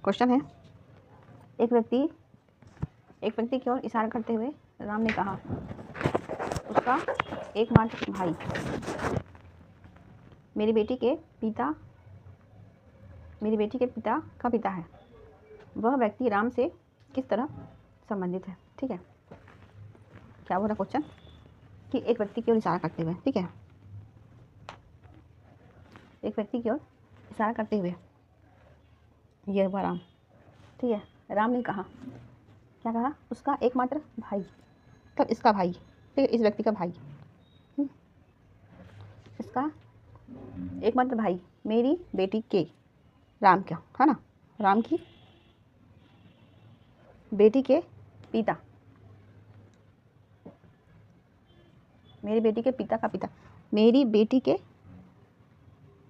Question है, एक व्यक्ति की ओर इशारा करते हुए राम ने कहा, उसका एकमात्र भाई मेरी बेटी के पिता का पिता है। वह व्यक्ति राम से किस तरह संबंधित है। ठीक है, क्या बोला क्वेश्चन कि एक व्यक्ति की ओर इशारा करते हुए, ठीक है, एक व्यक्ति की ओर इशारा करते हुए ये हुआ राम, ठीक है। राम ने कहा, क्या कहा, उसका एकमात्र भाई, मतलब इसका भाई, ठीक है, इस व्यक्ति का भाई, इसका एकमात्र भाई मेरी बेटी के, राम का है ना, राम की बेटी के पिता, मेरी बेटी के पिता का पिता, मेरी बेटी के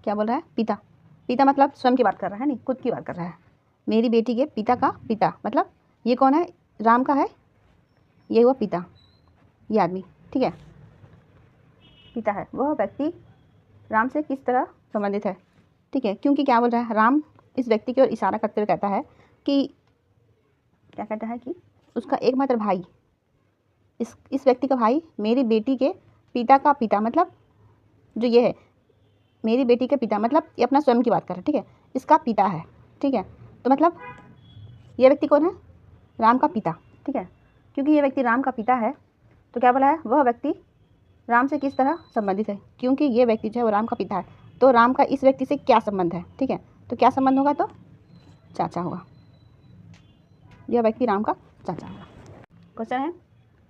क्या बोल रहा है, पिता, पिता मतलब स्वयं की बात कर रहा है, नहीं खुद की बात कर रहा है। मेरी बेटी के पिता का पिता मतलब ये कौन है, राम का है, ये हुआ पिता, ये आदमी, ठीक है, पिता है। वह व्यक्ति राम से किस तरह संबंधित है, ठीक है, क्योंकि क्या बोल रहा है, राम इस व्यक्ति की ओर इशारा करते हुए कहता है कि, क्या कहता है कि उसका एकमात्र भाई, इस व्यक्ति का भाई मेरी बेटी के पिता का पिता, मतलब जो ये है मेरी बेटी के पिता, मतलब ये अपना स्वयं की बात कर रहा है, ठीक है, इसका पिता है, ठीक है। तो मतलब ये व्यक्ति कौन है, राम का पिता, ठीक है, क्योंकि ये व्यक्ति राम का पिता है तो क्या बोला है, वह व्यक्ति राम से किस तरह संबंधित है, क्योंकि ये व्यक्ति जो है वो राम का पिता है, तो राम का इस व्यक्ति से क्या संबंध है, ठीक है, तो क्या संबंध होगा, तो चाचा होगा, यह व्यक्ति राम का चाचा होगा। क्वेश्चन है,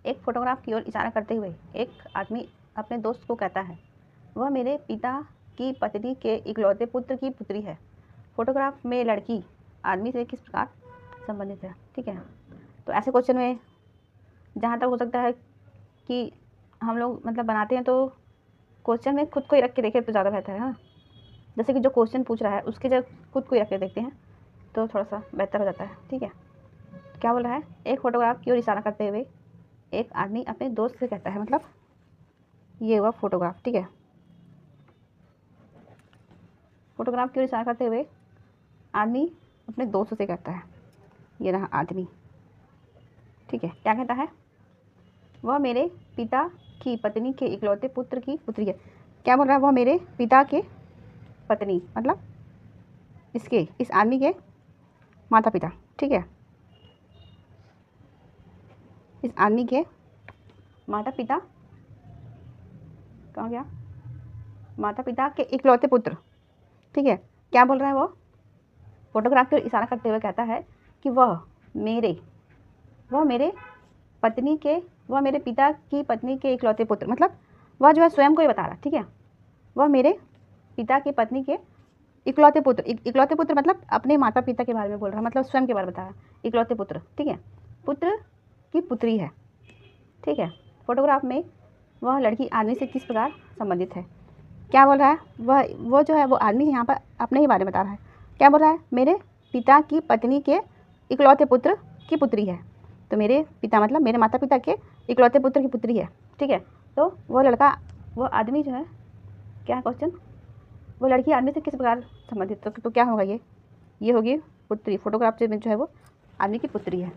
एक फोटोग्राफ की ओर इशारा करते हुए एक आदमी अपने दोस्त को कहता है, वह मेरे पिता की पत्नी के इकलौते पुत्र की पुत्री है। फोटोग्राफ में लड़की आदमी से किस प्रकार संबंधित है, ठीक है। तो ऐसे क्वेश्चन में जहाँ तक हो सकता है कि हम लोग मतलब बनाते हैं तो क्वेश्चन में खुद को ही रख के देखें तो ज़्यादा बेहतर है ना, जैसे कि जो क्वेश्चन पूछ रहा है उसके जब खुद को ही रख के देखते हैं तो थोड़ा सा बेहतर हो जाता है, ठीक है। क्या बोल रहा है, एक फोटोग्राफ की ओर इशारा करते हुए एक आदमी अपने दोस्त से कहता है, मतलब ये हुआ फोटोग्राफ, ठीक है, फोटोग्राफ की ओर इशारा करते हुए आदमी अपने दोस्त से कहता है, ये रहा आदमी, ठीक है, क्या कहता है, वह मेरे पिता की पत्नी के इकलौते पुत्र की पुत्री है। क्या बोल रहा है, वह मेरे पिता के पत्नी मतलब इस आदमी के माता पिता, ठीक है, इस आदमी के माता पिता, कहाँ गया, माता पिता के इकलौते पुत्र, ठीक है। क्या बोल रहा है, वो फोटोग्राफ की ओर इशारा करते हुए कहता है कि वह मेरे पिता की पत्नी के इकलौते पुत्र, मतलब वह जो है स्वयं को ही बता रहा, ठीक है, वह मेरे पिता की पत्नी के इकलौते पुत्र, इकलौते पुत्र मतलब अपने माता पिता के बारे में बोल रहा है, मतलब स्वयं के बारे में बता रहा है, इकलौते पुत्र, ठीक है, पुत्र की पुत्री है, ठीक है। फोटोग्राफ में वह लड़की आदमी से किस प्रकार संबंधित है। क्या बोल रहा है, वो जो है वो आदमी यहाँ पर अपने ही बारे में बता रहा है। क्या बोल रहा है, मेरे पिता की पत्नी के इकलौते पुत्र की पुत्री है, तो मेरे पिता मतलब मेरे माता पिता के इकलौते पुत्र की पुत्री है, ठीक है। तो वो आदमी जो है, क्या है क्वेश्चन, वो लड़की आदमी से किस प्रकार संबंधित, तो क्या होगा, ये होगी पुत्री, फोटोग्राफ में जो है वो आदमी की पुत्री है।